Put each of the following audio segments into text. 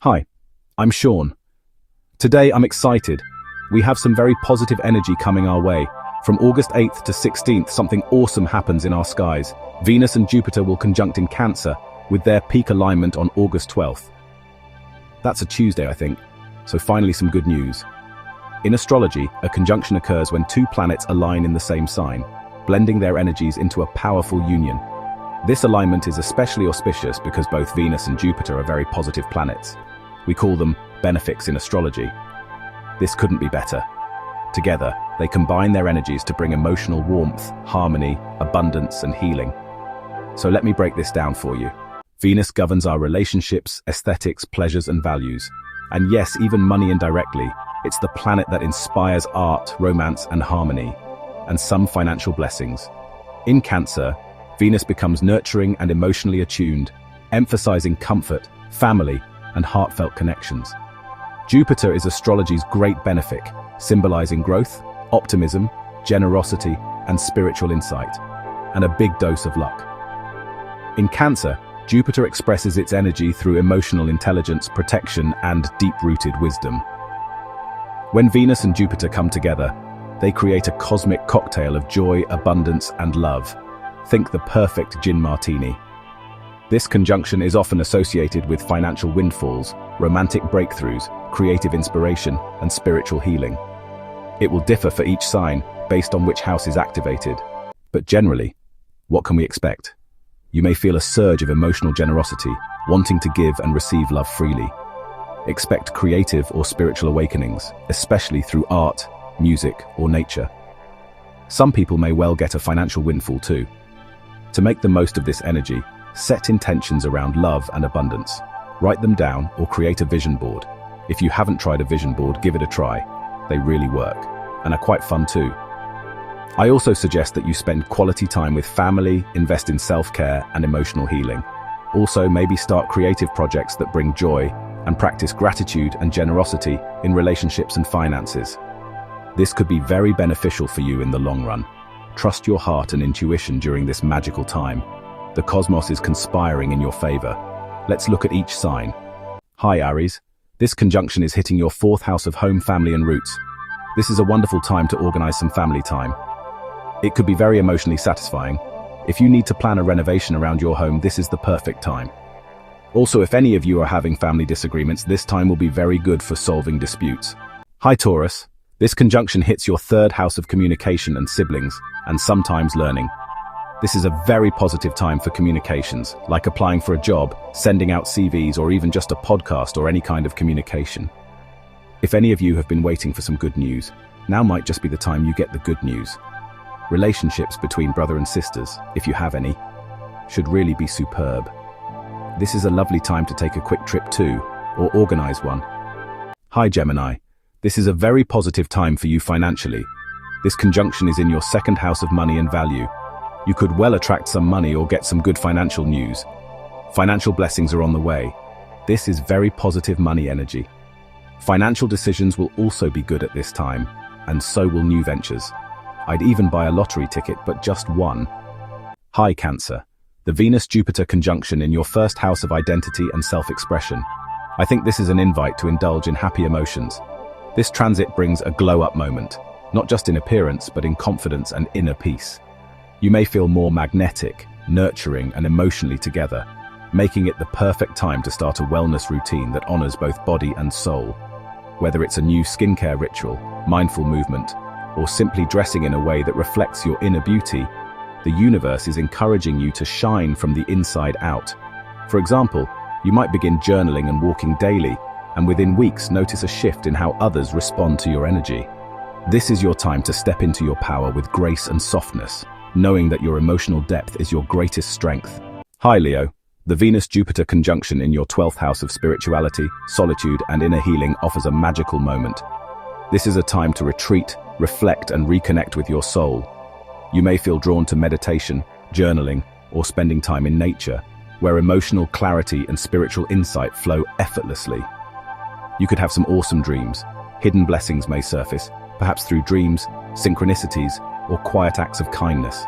Hi, I'm Sean. Today I'm excited. We have some very positive energy coming our way. From August 8th to 16th, something awesome happens in our skies. Venus and Jupiter will conjunct in Cancer, with their peak alignment on August 12th. That's a Tuesday, I think, so finally some good news. In astrology, a conjunction occurs when two planets align in the same sign, blending their energies into a powerful union. This alignment is especially auspicious because both Venus and Jupiter are very positive planets. We call them benefics in astrology. This couldn't be better. Together, they combine their energies to bring emotional warmth, harmony, abundance, and healing. So let me break this down for you. Venus governs our relationships, aesthetics, pleasures, and values. And yes, even money indirectly. It's the planet that inspires art, romance, and harmony, and some financial blessings. In Cancer, Venus becomes nurturing and emotionally attuned, emphasizing comfort, family, and heartfelt connections. Jupiter is astrology's great benefic, symbolizing growth, optimism, generosity, and spiritual insight, and a big dose of luck. In Cancer, Jupiter expresses its energy through emotional intelligence, protection, and deep-rooted wisdom. When Venus and Jupiter come together, they create a cosmic cocktail of joy, abundance, and love. Think the perfect gin martini. This conjunction is often associated with financial windfalls, romantic breakthroughs, creative inspiration, and spiritual healing. It will differ for each sign based on which house is activated. But generally, what can we expect? You may feel a surge of emotional generosity, wanting to give and receive love freely. Expect creative or spiritual awakenings, especially through art, music, or nature. Some people may well get a financial windfall too. To make the most of this energy, set intentions around love and abundance. Write them down or create a vision board. If you haven't tried a vision board, give it a try. They really work, and are quite fun too. I also suggest that you spend quality time with family, invest in self-care and emotional healing. Also, maybe start creative projects that bring joy, and practice gratitude and generosity in relationships and finances. This could be very beneficial for you in the long run. Trust your heart and intuition during this magical time. The cosmos is conspiring in your favor. Let's look at each sign. Hi Aries, this conjunction is hitting your fourth house of home, family, and roots. This is a wonderful time to organize some family time. It could be very emotionally satisfying. If you need to plan a renovation around your home, this is the perfect time. Also, if any of you are having family disagreements, this time will be very good for solving disputes. Hi Taurus, this conjunction hits your third house of communication and siblings, and sometimes learning. This is a very positive time for communications, like applying for a job, sending out CVs, or even just a podcast or any kind of communication. If any of you have been waiting for some good news, now might just be the time you get the good news. Relationships between brother and sisters, if you have any, should really be superb. This is a lovely time to take a quick trip too, or organize one. Hi Gemini, this is a very positive time for you financially. This conjunction is in your second house of money and value. You could well attract some money or get some good financial news. Financial blessings are on the way. This is very positive money energy. Financial decisions will also be good at this time, and so will new ventures. I'd even buy a lottery ticket, but just one. Hi Cancer, the Venus-Jupiter conjunction in your first house of identity and self-expression. I think this is an invite to indulge in happy emotions. This transit brings a glow-up moment, not just in appearance, but in confidence and inner peace. You may feel more magnetic, nurturing, and emotionally together, making it the perfect time to start a wellness routine that honors both body and soul. Whether it's a new skincare ritual, mindful movement, or simply dressing in a way that reflects your inner beauty, the universe is encouraging you to shine from the inside out. For example, you might begin journaling and walking daily, and within weeks notice a shift in how others respond to your energy. This is your time to step into your power with grace and softness, knowing that your emotional depth is your greatest strength. Hi Leo, the Venus-Jupiter conjunction in your 12th house of spirituality, solitude, and inner healing offers a magical moment. This is a time to retreat, reflect, and reconnect with your soul. You may feel drawn to meditation, journaling, or spending time in nature, where emotional clarity and spiritual insight flow effortlessly. You could have some awesome dreams. Hidden blessings may surface, perhaps through dreams, synchronicities, or quiet acts of kindness.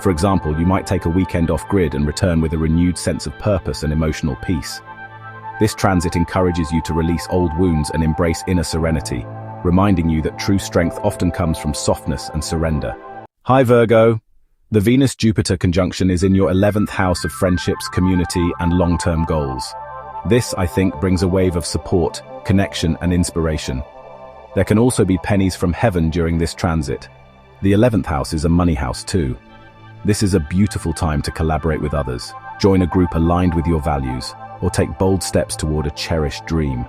For example, you might take a weekend off-grid and return with a renewed sense of purpose and emotional peace. This transit encourages you to release old wounds and embrace inner serenity, reminding you that true strength often comes from softness and surrender. Hi Virgo! The Venus-Jupiter conjunction is in your 11th house of friendships, community, and long-term goals. This, I think, brings a wave of support, connection, and inspiration. There can also be pennies from heaven during this transit. The 11th house is a money house too. This is a beautiful time to collaborate with others, join a group aligned with your values, or take bold steps toward a cherished dream.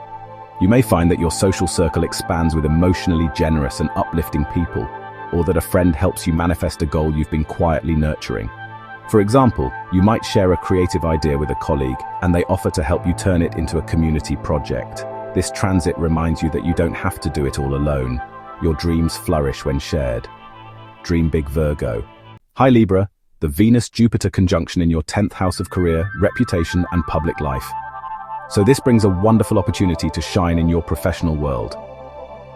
You may find that your social circle expands with emotionally generous and uplifting people, or that a friend helps you manifest a goal you've been quietly nurturing. For example, you might share a creative idea with a colleague, and they offer to help you turn it into a community project. This transit reminds you that you don't have to do it all alone. Your dreams flourish when shared. Dream big, Virgo. Hi Libra, the Venus-Jupiter conjunction in your 10th house of career, reputation, and public life. So this brings a wonderful opportunity to shine in your professional world.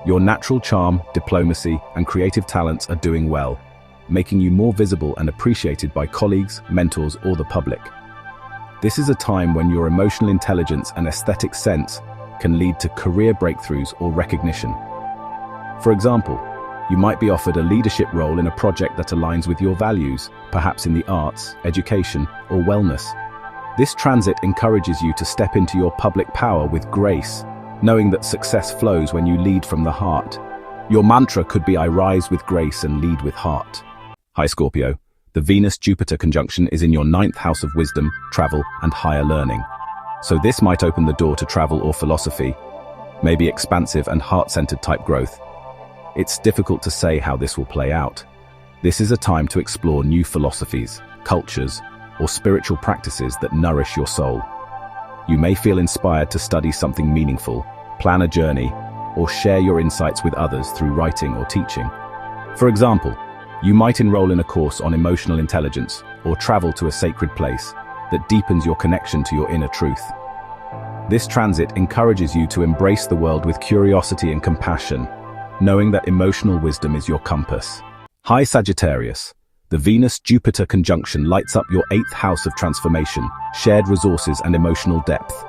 Your natural charm, diplomacy, and creative talents are doing well, making you more visible and appreciated by colleagues, mentors, or the public. This is a time when your emotional intelligence and aesthetic sense can lead to career breakthroughs or recognition. For example, you might be offered a leadership role in a project that aligns with your values, perhaps in the arts, education, or wellness. This transit encourages you to step into your public power with grace, knowing that success flows when you lead from the heart. Your mantra could be, I rise with grace and lead with heart. Hi Scorpio, the Venus-Jupiter conjunction is in your 9th house of wisdom, travel, and higher learning. So this might open the door to travel or philosophy, maybe expansive and heart-centered type growth. It's difficult to say how this will play out. This is a time to explore new philosophies, cultures, or spiritual practices that nourish your soul. You may feel inspired to study something meaningful, plan a journey, or share your insights with others through writing or teaching. For example, you might enroll in a course on emotional intelligence or travel to a sacred place that deepens your connection to your inner truth. This transit encourages you to embrace the world with curiosity and compassion, knowing that emotional wisdom is your compass. Hi Sagittarius, the Venus-Jupiter conjunction lights up your 8th house of transformation, shared resources, and emotional depth.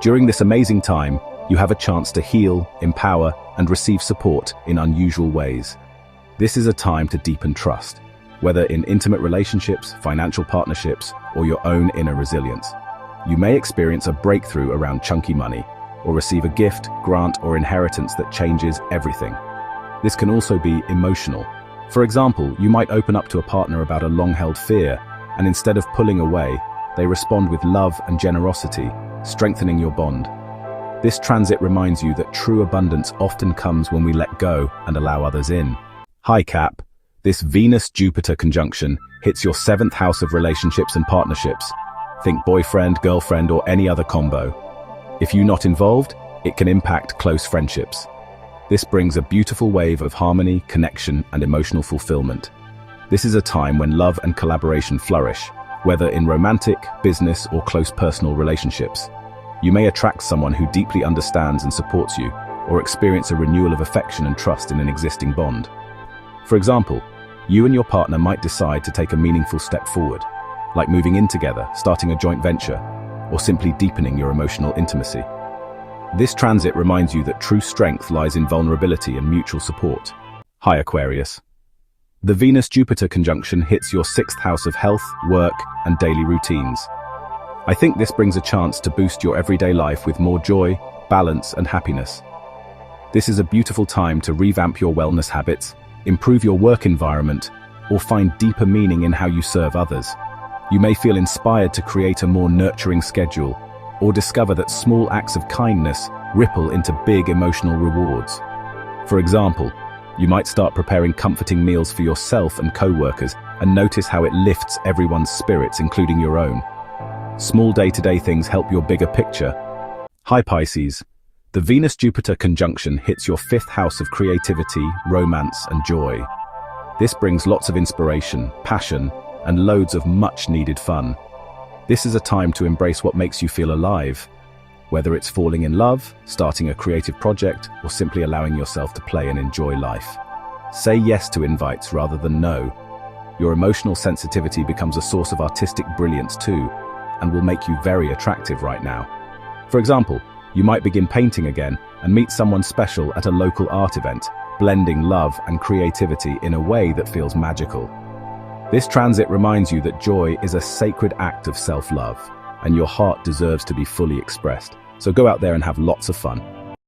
During this amazing time, you have a chance to heal, empower, and receive support in unusual ways. This is a time to deepen trust, whether in intimate relationships, financial partnerships, or your own inner resilience. You may experience a breakthrough around chunky money, or receive a gift, grant, or inheritance that changes everything. This can also be emotional. For example, you might open up to a partner about a long-held fear, and instead of pulling away, they respond with love and generosity, strengthening your bond. This transit reminds you that true abundance often comes when we let go and allow others in. Hi Cap, this Venus-Jupiter conjunction hits your 7th house of relationships and partnerships. Think boyfriend, girlfriend, or any other combo. If you're not involved, it can impact close friendships. This brings a beautiful wave of harmony, connection, and emotional fulfillment. This is a time when love and collaboration flourish, whether in romantic, business, or close personal relationships. You may attract someone who deeply understands and supports you, or experience a renewal of affection and trust in an existing bond. For example, you and your partner might decide to take a meaningful step forward, like moving in together, starting a joint venture, or simply deepening your emotional intimacy. This transit reminds you that true strength lies in vulnerability and mutual support. Hi Aquarius. The Venus-Jupiter conjunction hits your 6th house of health, work, and daily routines. I think this brings a chance to boost your everyday life with more joy, balance, and happiness. This is a beautiful time to revamp your wellness habits, improve your work environment, or find deeper meaning in how you serve others. You may feel inspired to create a more nurturing schedule, or discover that small acts of kindness ripple into big emotional rewards. For example, you might start preparing comforting meals for yourself and co-workers and notice how it lifts everyone's spirits, including your own. Small day-to-day things help your bigger picture. Hi Pisces. The Venus-Jupiter conjunction hits your 5th house of creativity, romance, and joy. This brings lots of inspiration, passion, and loads of much-needed fun. This is a time to embrace what makes you feel alive, whether it's falling in love, starting a creative project, or simply allowing yourself to play and enjoy life. Say yes to invites rather than no. Your emotional sensitivity becomes a source of artistic brilliance too, and will make you very attractive right now. For example, you might begin painting again and meet someone special at a local art event, blending love and creativity in a way that feels magical. This transit reminds you that joy is a sacred act of self-love, and your heart deserves to be fully expressed. So go out there and have lots of fun.